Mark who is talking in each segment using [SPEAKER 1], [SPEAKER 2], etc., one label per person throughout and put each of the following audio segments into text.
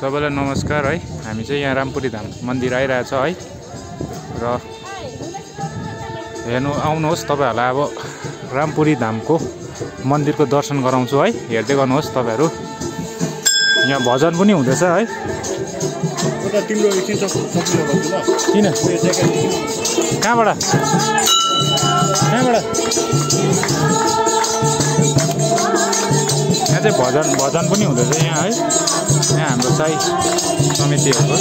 [SPEAKER 1] सबैलाई नमस्कार है। हामी चाहिँ यहाँ रामपुरी धाम मन्दिर आइरहेछ है र हेर्नु आउनुहोस् तपाईहरुलाई अब रामपुरी धामको मन्दिरको दर्शन गराउँछु है। हेर्दै गर्नुहोस् तपाईहरु। यहाँ भजन पनि हुँदैछ है।
[SPEAKER 2] तिम्रो एकछिन सकियो भन्छु ल।
[SPEAKER 1] किन? कहाँबाट? यहाँ चाहिँ भजन पनि हुँदैछ यहाँ है। यहाँ हाम्रो साई समितिहरुको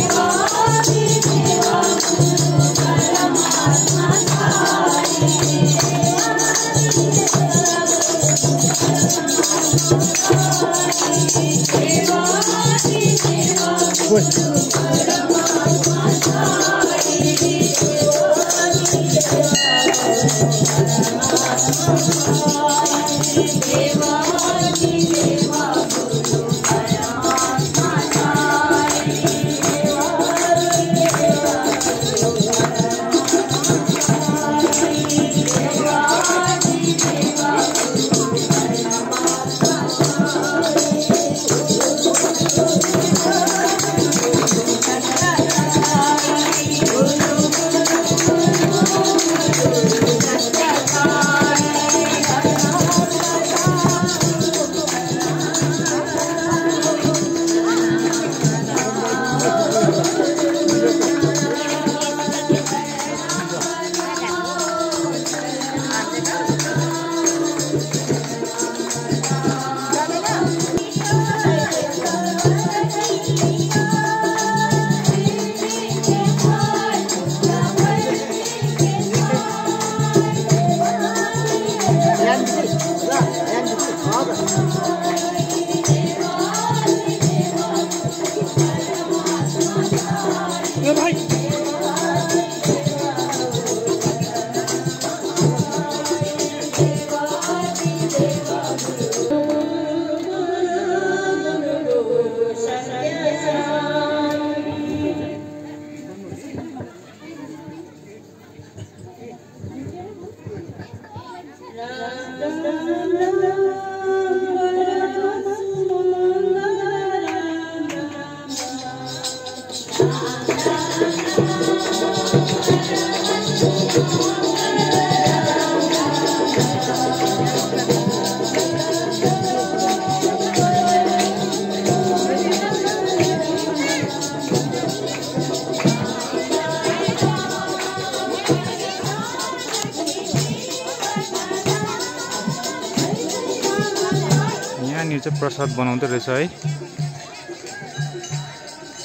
[SPEAKER 1] प्रसाद बनाउँदै रहेछ है।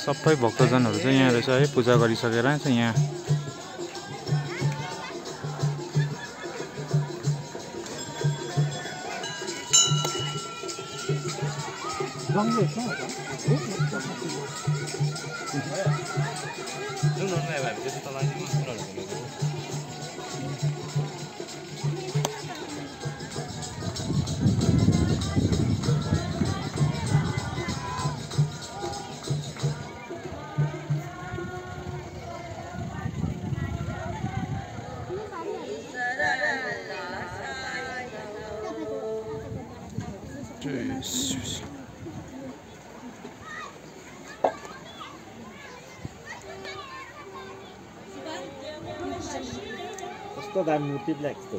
[SPEAKER 1] सबै भक्तजनहरु चाहिँ यहाँ रहेछ है। पूजा गरिसकेर चाहिँ यहाँ
[SPEAKER 2] कस्तो दामी मूर्ति ब्ल्याक जस्तो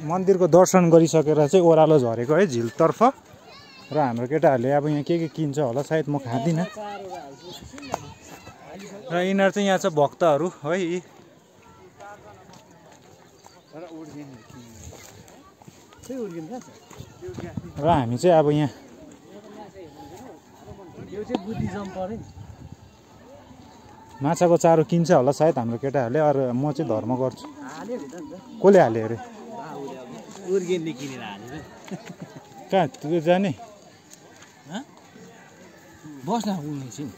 [SPEAKER 1] मन्दिरको दर्शन गरिसकेर चाहिँ ओह्रालो झरेको है झिलतर्फ र हाम्रो केटाहरूले अब यहाँ के किन्छ होला सायद म खाँदिनँ र यिनीहरू चाहिँ यहाँ छ भक्तहरू है र हामी चाहिँ अब यहाँ माछाको चारो किन्छ होला सायद हाम्रो केटाहरूले अरू म चाहिँ धर्म गर्छु कसले हाल्यो अरे कहाँ त्यो जाने
[SPEAKER 2] बस्न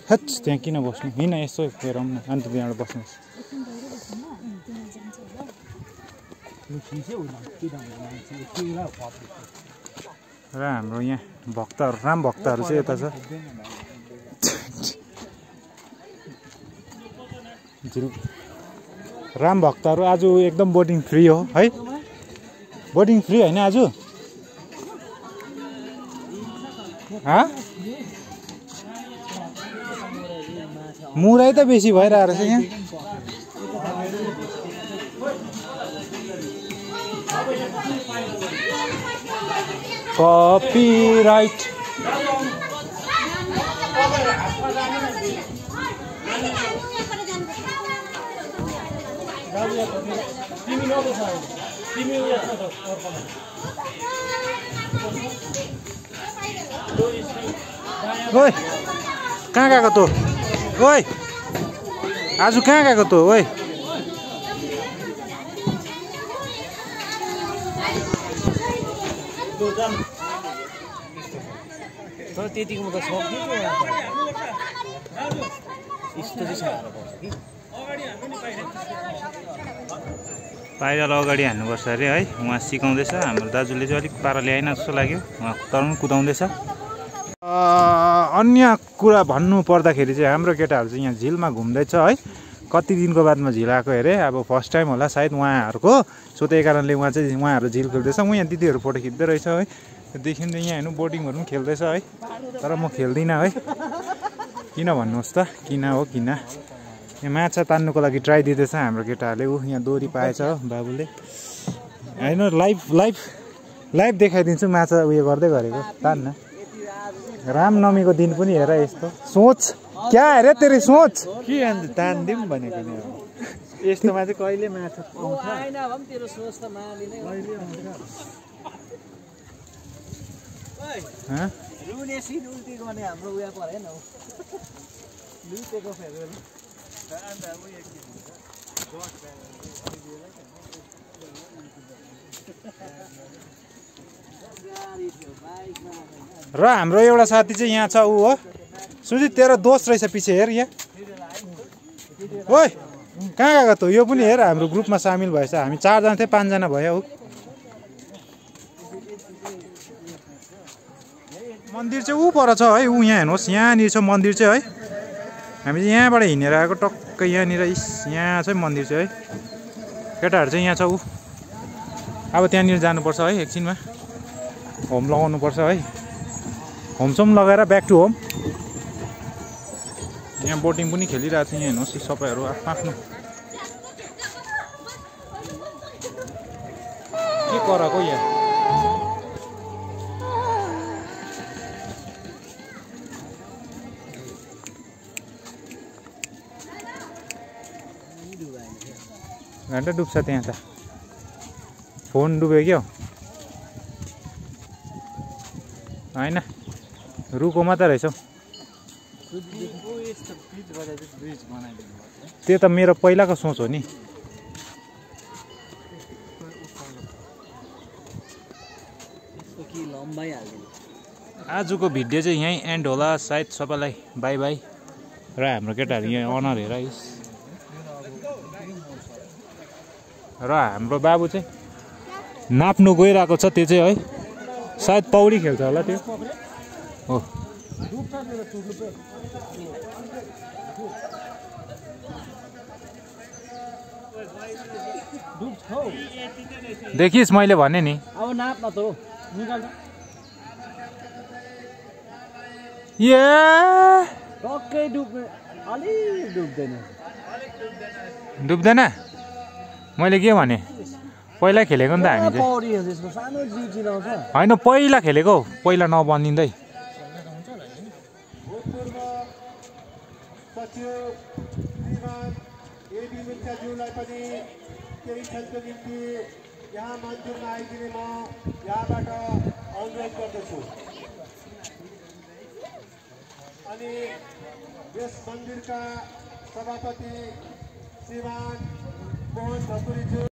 [SPEAKER 1] हट त्यहाँ किन बस्नु हिँड यसो हेरौँ न अन्त त्यहाँबाट बस्नुहोस् र हाम्रो यहाँ भक्तहरू राम भक्तहरू चाहिँ यता छ राम भक्तहरू आज एकदम बोटिङ फ्री हो है बोटिङ फ्री होइन आज मुरै त बेसी भइरहेको रहेछ यहाँ कपिराइट ओइ कहाँ गएको तँ ओइ आज कहाँ गएको तँ ओइ
[SPEAKER 2] तर त्यतिकोमा त सक्दियो यस्तो चाहिँ साह्रो पर्छ कि
[SPEAKER 1] पाइला अगाडि हान्नुपर्छ अरे है उहाँ सिकाउँदैछ हाम्रो दाजुले चाहिँ अलिक पारा ल्याएन जस्तो लाग्यो उहाँ तर पनि कुदाउँदैछ अन्य कुरा भन्नु पर्दाखेरि चाहिँ हाम्रो केटाहरू चाहिँ यहाँ झिलमा घुम्दैछ है कति दिनको बादमा झिल आएको अरे अब फर्स्ट टाइम होला सायद उहाँहरूको सो त्यही कारणले उहाँहरू झिल खेल्दैछ म यहाँ दिदीहरू फोटो खिच्दै रहेछ है देखिन्छ यहाँ हेर्नु बोटिङहरू पनि खेल्दैछ है तर म खेल्दिनँ है किन भन्नुहोस् त किन हो किन यहाँ माछा तान्नुको लागि ट्राई दिँदैछ हाम्रो केटाहरूले यहाँ दोरी पाएछ बाबुले होइन लाइभ देखाइदिन्छु माछा उयो गर्दै गरेको तान्न रामनवमीको दिन पनि हेर यस्तो सोच क्या हेरे तेरो सोच
[SPEAKER 2] के अन्त तान्दिउँ भनेको नि यस्तोमा चाहिँ कहिले माछा पाउँछ हाम्रो उयो परेन लुटेको फेरि
[SPEAKER 1] र हाम्रो एउटा साथी चाहिँ यहाँ छ ऊ हो सुजित तेरो दोस्त रहेछ पछि हेर यहाँ ओइ कहाँ गएको त यो पनि हेर हाम्रो ग्रुपमा सामेल भएछ हामी 4 जना थियौँ 5 जना भयो हो मन्दिर चाहिँ ऊ पर छ है ऊ यहाँ हेर्नुहोस् यहाँनिर छ मन्दिर चाहिँ है हामी चाहिँ यहाँबाट हिँडेर आएको टक्कै यहाँनिर यहाँ चाहिँ मन्दिर चाहिँ है केटाहरू चाहिँ यहाँ छ ऊ अब त्यहाँनिर जानुपर्छ है एकछिनमा होम लगाउनुपर्छ है होमसोम लगाएर ब्याक टु होम यहाँ बोटिङ पनि खेलिरहेको छ यहाँ हेर्नुहोस् सबैहरू आफ्नो के कराएको यहाँ घन्टा डुब्छ त्यहाँ त फोन डुब्यो क्या होइन रुको मात्रै रहेछ त्यो त मेरो पहिलाको सोच हो नि आजको भिडियो चाहिँ यहीँ एन्ड होला सायद सबैलाई बाई बाई र हाम्रो केटाहरू यहाँ अनर हेर र हाम्रो बाबु चाहिँ नाप्नु गइरहेको छ त्यो चाहिँ है सायद पौडी खेल्छ होला त्यो हो देखिस् मैले भने नि
[SPEAKER 2] अब नाप्न त हो निकाल्छ
[SPEAKER 1] ए
[SPEAKER 2] टक्कै डुब्ने अलि डुब्दैन
[SPEAKER 1] डुब्दैन मैले के भने पहिला खेलेको नि त हामी चाहिँ
[SPEAKER 3] पौडी हो त्यसको सानो जिउ चिलाउँछ
[SPEAKER 1] होइन पहिला खेलेको पहिला नबनिँदै
[SPEAKER 4] सचिव श्रीमान एबी मिन्चाज्यूलाई पनि केही क्षणको निम्ति यहाँ मन्दिरमा आइदिने म यहाँबाट अनुरोध गर्दछु अनि यस मन्दिरका सभापति श्रीमान मोहन ढकुरीज्यू